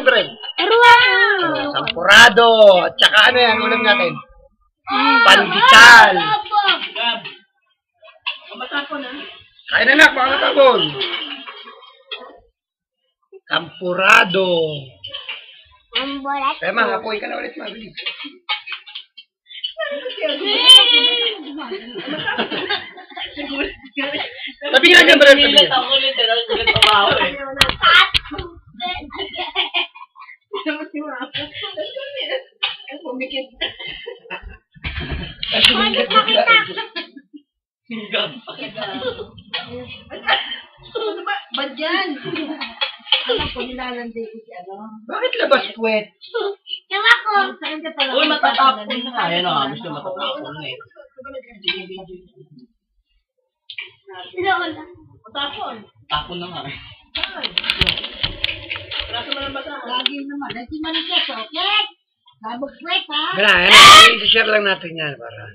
200. Sampurado. At saka ano yan, ulam natin? Pandesal. Kain na, nak, mga matapon. Sampurado. Kaya mga, apoy ka na ulit, mabilis. Sabi nga dyan, Brian, sabi nga. Ba't yan? Alam ko, nilalandi ko si ano. Bakit labas puwet? Ewa ko. Saan ka pala? Uy, matatapon na nga. Ayan o, gusto matatapon na eh. Matapon. Tapon na nga eh. Lagi naman. Lagi man ito. Okay? Sabog kwek ha? Yan na, i-share lang natin yan para